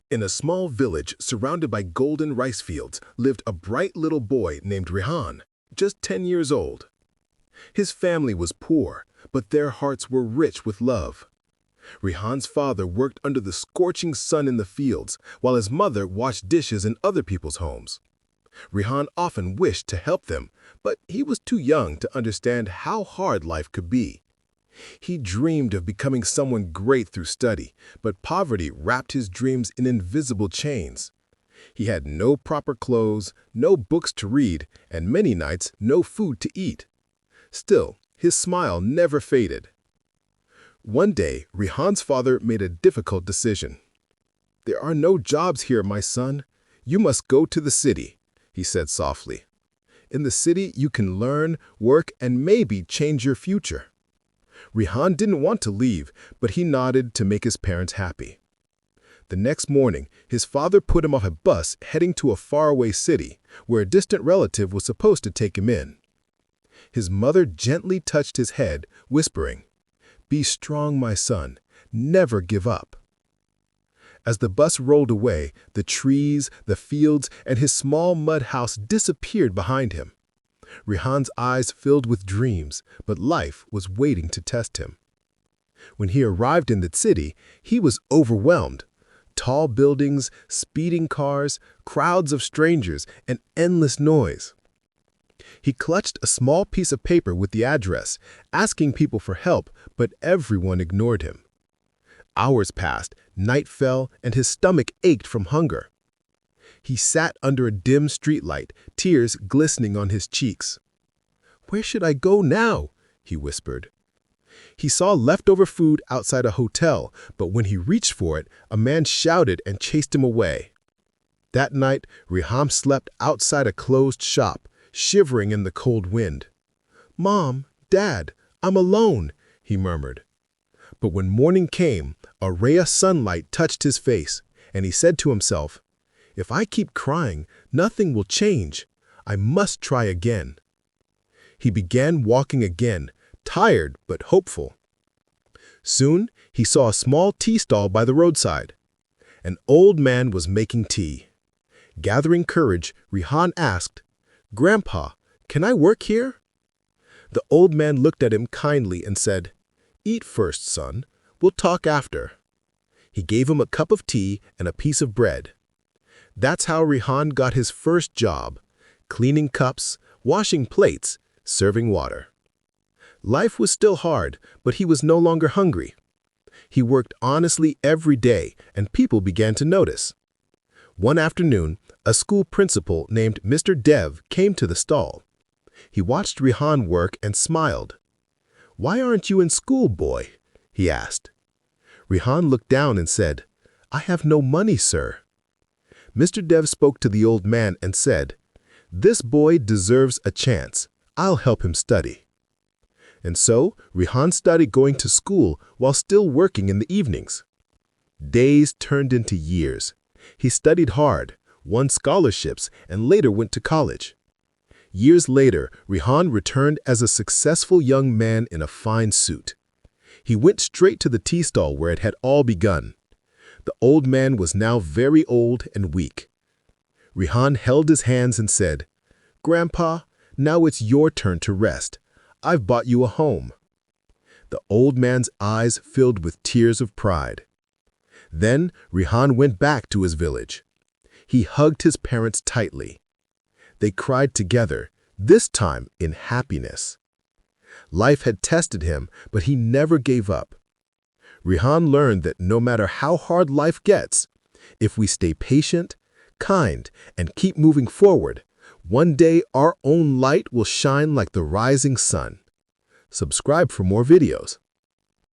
In a small village surrounded by golden rice fields lived a bright little boy named Rehan, just 10 years old. His family was poor, but their hearts were rich with love. Rehan's father worked under the scorching sun in the fields, while his mother washed dishes in other people's homes. Rehan often wished to help them, but he was too young to understand how hard life could be. He dreamed of becoming someone great through study, but poverty wrapped his dreams in invisible chains. He had no proper clothes, no books to read, and many nights no food to eat. Still, his smile never faded. One day, Rehan's father made a difficult decision. "There are no jobs here, my son. You must go to the city," he said softly. "In the city, you can learn, work, and maybe change your future." Rehan didn't want to leave, but he nodded to make his parents happy. The next morning, his father put him off a bus heading to a faraway city, where a distant relative was supposed to take him in. His mother gently touched his head, whispering, "Be strong, my son. Never give up." As the bus rolled away, the trees, the fields, and his small mud house disappeared behind him. Rehan's eyes filled with dreams, but life was waiting to test him. When he arrived in the city, he was overwhelmed. Tall buildings, speeding cars, crowds of strangers, and endless noise. He clutched a small piece of paper with the address, asking people for help, but everyone ignored him. Hours passed, night fell, and his stomach ached from hunger. He sat under a dim streetlight, tears glistening on his cheeks. "Where should I go now?" he whispered. He saw leftover food outside a hotel, but when he reached for it, a man shouted and chased him away. That night, Rehan slept outside a closed shop, shivering in the cold wind. "Mom, Dad, I'm alone," he murmured. But when morning came, a ray of sunlight touched his face, and he said to himself, "If I keep crying, nothing will change. I must try again." He began walking again, tired but hopeful. Soon, he saw a small tea stall by the roadside. An old man was making tea. Gathering courage, Rehan asked, "Grandpa, can I work here?" The old man looked at him kindly and said, "Eat first, son. We'll talk after." He gave him a cup of tea and a piece of bread. That's how Rehan got his first job, cleaning cups, washing plates, serving water. Life was still hard, but he was no longer hungry. He worked honestly every day, and people began to notice. One afternoon, a school principal named Mr. Dev came to the stall. He watched Rehan work and smiled. "Why aren't you in school, boy?" he asked. Rehan looked down and said, "I have no money, sir." Mr. Dev spoke to the old man and said, "This boy deserves a chance. I'll help him study." And so, Rehan started going to school while still working in the evenings. Days turned into years. He studied hard, won scholarships, and later went to college. Years later, Rehan returned as a successful young man in a fine suit. He went straight to the tea stall where it had all begun. The old man was now very old and weak. Rehan held his hands and said, "Grandpa, now it's your turn to rest. I've bought you a home." The old man's eyes filled with tears of pride. Then Rehan went back to his village. He hugged his parents tightly. They cried together, this time in happiness. Life had tested him, but he never gave up. Rehan learned that no matter how hard life gets, if we stay patient, kind, and keep moving forward, one day our own light will shine like the rising sun. Subscribe for more videos.